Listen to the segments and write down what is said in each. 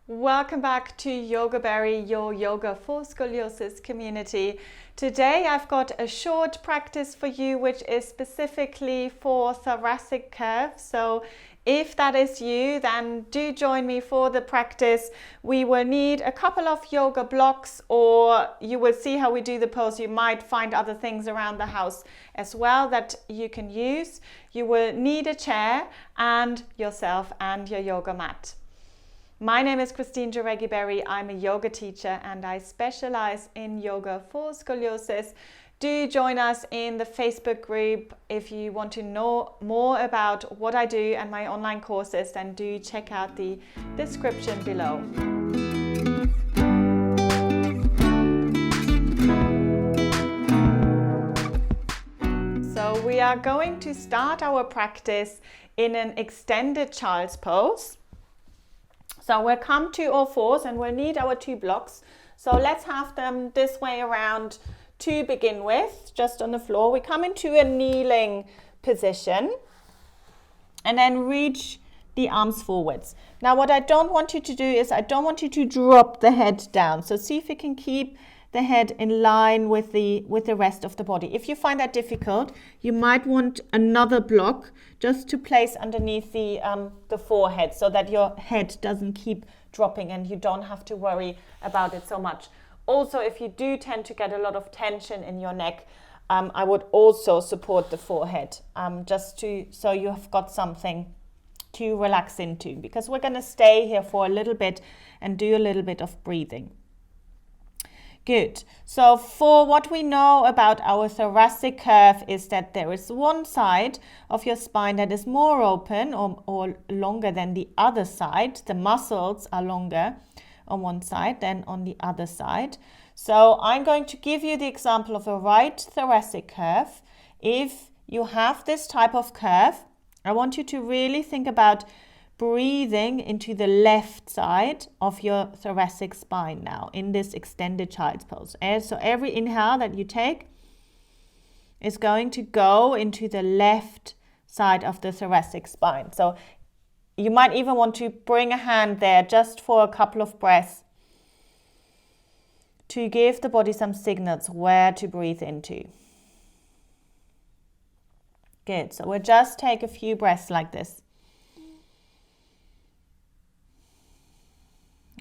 Welcome back to Yoga Berry, your yoga for scoliosis community. Today I've got a short practice for you which is specifically for thoracic curve. So if that is you, then do join me for the practice. We will need a couple of yoga blocks, or you will see how we do the pose. You might find other things around the house as well that you can use. You will need a chair and yourself and your yoga mat. My name is Christine Jareggi-Berry. I'm a yoga teacher and I specialize in yoga for scoliosis. Do join us in the Facebook group. If you want to know more about what I do and my online courses, then do check out the description below. So we are going to start our practice in an extended child's pose. So we'll come to all fours and we'll need our two blocks. So let's have them this way around to begin with, just on the floor. We come into a kneeling position and then reach the arms forwards. Now what I don't want you to do is I don't want you to drop the head down. So see if you can keep the head in line with the rest of the body. If you find that difficult, you might want another block just to place underneath the forehead so that your head doesn't keep dropping and you don't have to worry about it so much. Also, if you do tend to get a lot of tension in your neck, I would also support the forehead so you have got something to relax into, because we're going to stay here for a little bit and do a little bit of breathing. Good. So for what we know about our thoracic curve is that there is one side of your spine that is more open or longer than the other side. The muscles are longer on one side than on the other side. So I'm going to give you the example of a right thoracic curve. If you have this type of curve, I want you to really think about breathing into the left side of your thoracic spine now in this extended child's pose. So every inhale that you take is going to go into the left side of the thoracic spine. So you might even want to bring a hand there just for a couple of breaths to give the body some signals where to breathe into. Good. So we'll just take a few breaths like this.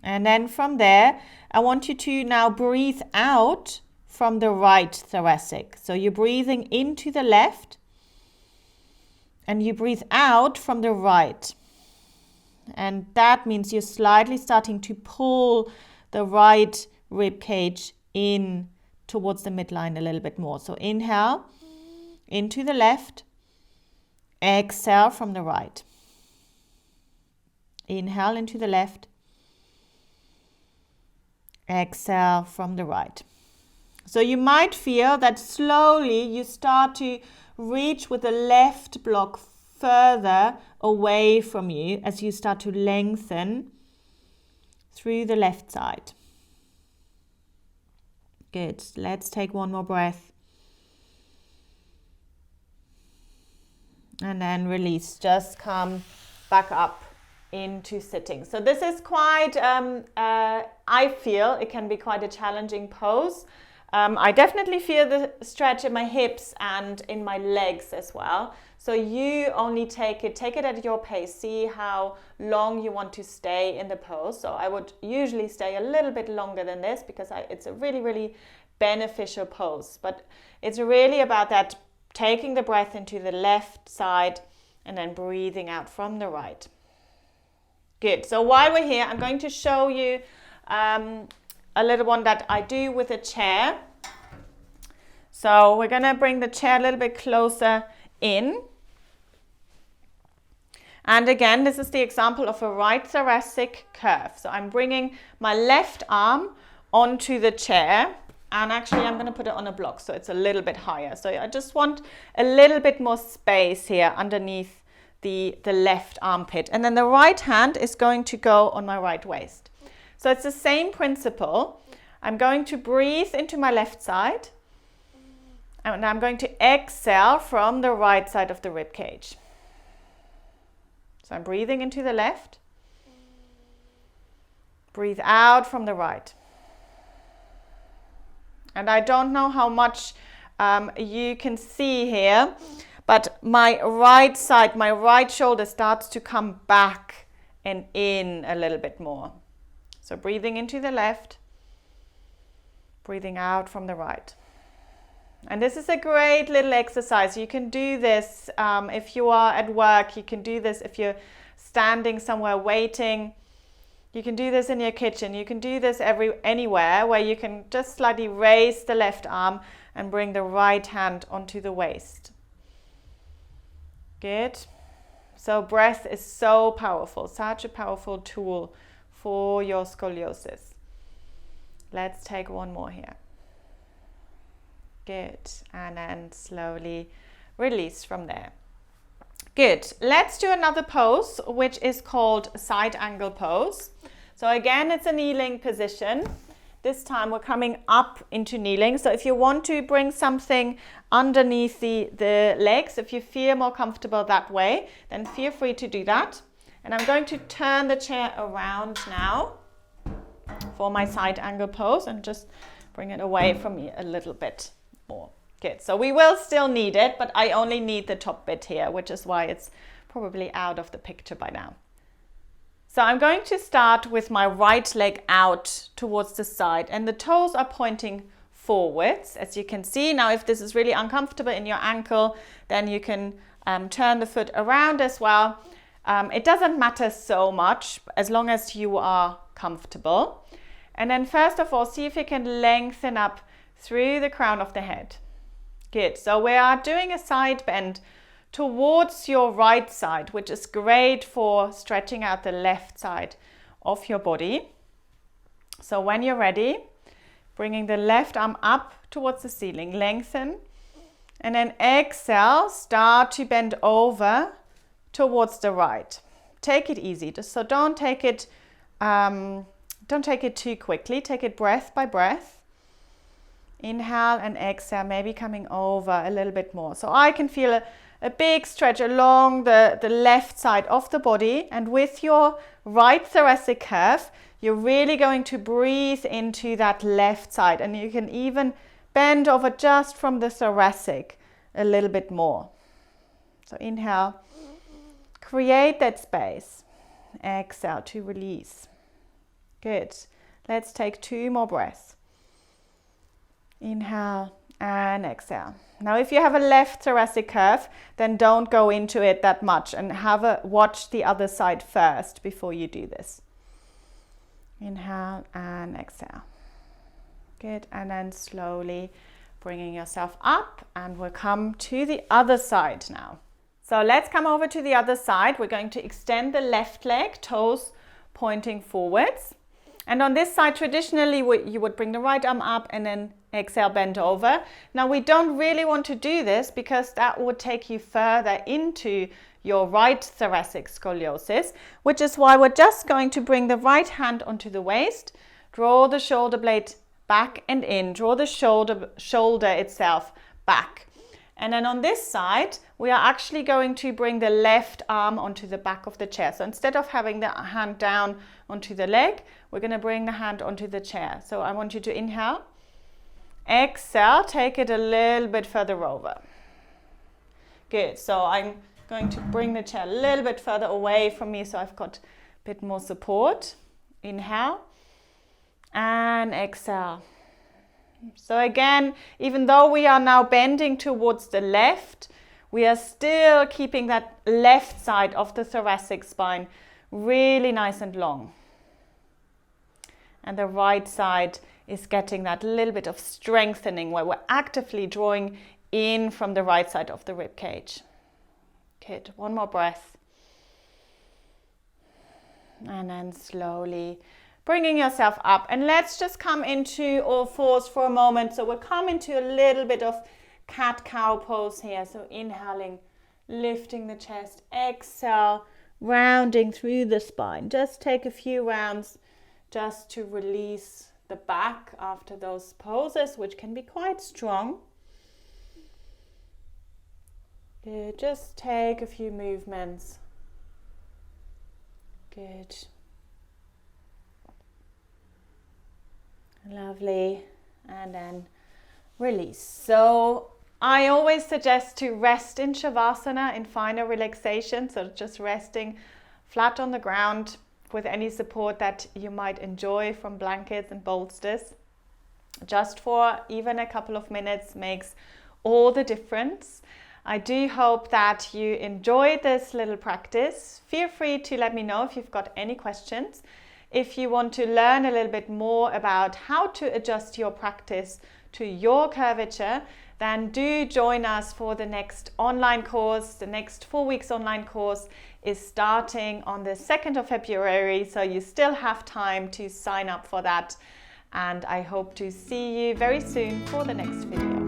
And then from there, I want you to now breathe out from the right thoracic. So you're breathing into the left and you breathe out from the right. And that means you're slightly starting to pull the right rib cage in towards the midline a little bit more. So inhale into the left, exhale from the right. Inhale into the left, exhale from the right. So you might feel that slowly you start to reach with the left block further away from you as you start to lengthen through the left side. Good. Let's take one more breath. And then release. Just come back up into sitting. So this is quite, I feel it can be quite a challenging pose. I definitely feel the stretch in my hips and in my legs as well. So you only take it at your pace. See how long you want to stay in the pose. So I would usually stay a little bit longer than this because it's a really, really beneficial pose. But it's really about that, taking the breath into the left side and then breathing out from the right. Good. So while we're here, I'm going to show you a little one that I do with a chair. So we're going to bring the chair a little bit closer in. And again, this is the example of a right thoracic curve. So I'm bringing my left arm onto the chair. And actually, I'm going to put it on a block so it's a little bit higher. So I just want a little bit more space here underneath the left armpit. And then the right hand is going to go on my right waist. So it's the same principle. I'm going to breathe into my left side. And I'm going to exhale from the right side of the rib cage. So I'm breathing into the left. Breathe out from the right. And I don't know how much you can see here, but my right side, my right shoulder starts to come back and in a little bit more. So breathing into the left, breathing out from the right. And this is a great little exercise. You can do this if you are at work. You can do this if you're standing somewhere waiting. You can do this in your kitchen. You can do this anywhere where you can just slightly raise the left arm and bring the right hand onto the waist. Good. So breath is so powerful, such a powerful tool for your scoliosis. Let's take one more here. Good. And then slowly release from there. Good. Let's do another pose, which is called side angle pose. So again, it's a kneeling position. This time we're coming up into kneeling. So if you want to bring something underneath the legs, if you feel more comfortable that way, then feel free to do that. And I'm going to turn the chair around now for my side angle pose and just bring it away from me a little bit more. Good. So we will still need it, but I only need the top bit here, which is why it's probably out of the picture by now. So I'm going to start with my right leg out towards the side and the toes are pointing forwards, as you can see. Now, if this is really uncomfortable in your ankle, then you can turn the foot around as well. It doesn't matter so much as long as you are comfortable. And then first of all, see if you can lengthen up through the crown of the head. Good. So we are doing a side bend towards your right side, which is great for stretching out the left side of your body. So when you're ready, bringing the left arm up towards the ceiling, lengthen, and then exhale, start to bend over towards the right. Take it easy, so don't take it too quickly. Take it breath by breath. Inhale and exhale, maybe coming over a little bit more. So I can feel a big stretch along the left side of the body, and with your right thoracic curve, you're really going to breathe into that left side, and you can even bend over just from the thoracic a little bit more. So inhale, create that space. Exhale to release. Good. Let's take 2 more breaths. Inhale and exhale. Now, if you have a left thoracic curve, then don't go into it that much and watch the other side first before you do this. Inhale and exhale. Good. And then slowly bringing yourself up, and we'll come to the other side now. So let's come over to the other side. We're going to extend the left leg, toes pointing forwards. And on this side, traditionally, you would bring the right arm up and then exhale, bend over. Now, we don't really want to do this because that would take you further into your right thoracic scoliosis, which is why we're just going to bring the right hand onto the waist, draw the shoulder blade back and in, draw the shoulder itself back. And then on this side, we are actually going to bring the left arm onto the back of the chair. So instead of having the hand down onto the leg, we're going to bring the hand onto the chair. So I want you to inhale, exhale, take it a little bit further over. Good. So I'm going to bring the chair a little bit further away from me so I've got a bit more support. Inhale and exhale. So again, even though we are now bending towards the left, we are still keeping that left side of the thoracic spine really nice and long. And the right side is getting that little bit of strengthening where we're actively drawing in from the right side of the rib cage. Good. One more breath. And then slowly bringing yourself up, and let's just come into all fours for a moment. So we'll come into a little bit of cat-cow pose here. So inhaling, lifting the chest, exhale, rounding through the spine. Just take a few rounds just to release the back after those poses, which can be quite strong. Good. Just take a few movements. Good. Lovely. And then release. So I always suggest to rest in Shavasana in final relaxation. So just resting flat on the ground with any support that you might enjoy from blankets and bolsters. Just for even a couple of minutes makes all the difference. I do hope that you enjoyed this little practice. Feel free to let me know if you've got any questions. If you want to learn a little bit more about how to adjust your practice to your curvature, then do join us for the next online course. The next 4 weeks online course is starting on the 2nd of February, so you still have time to sign up for that. And I hope to see you very soon for the next video.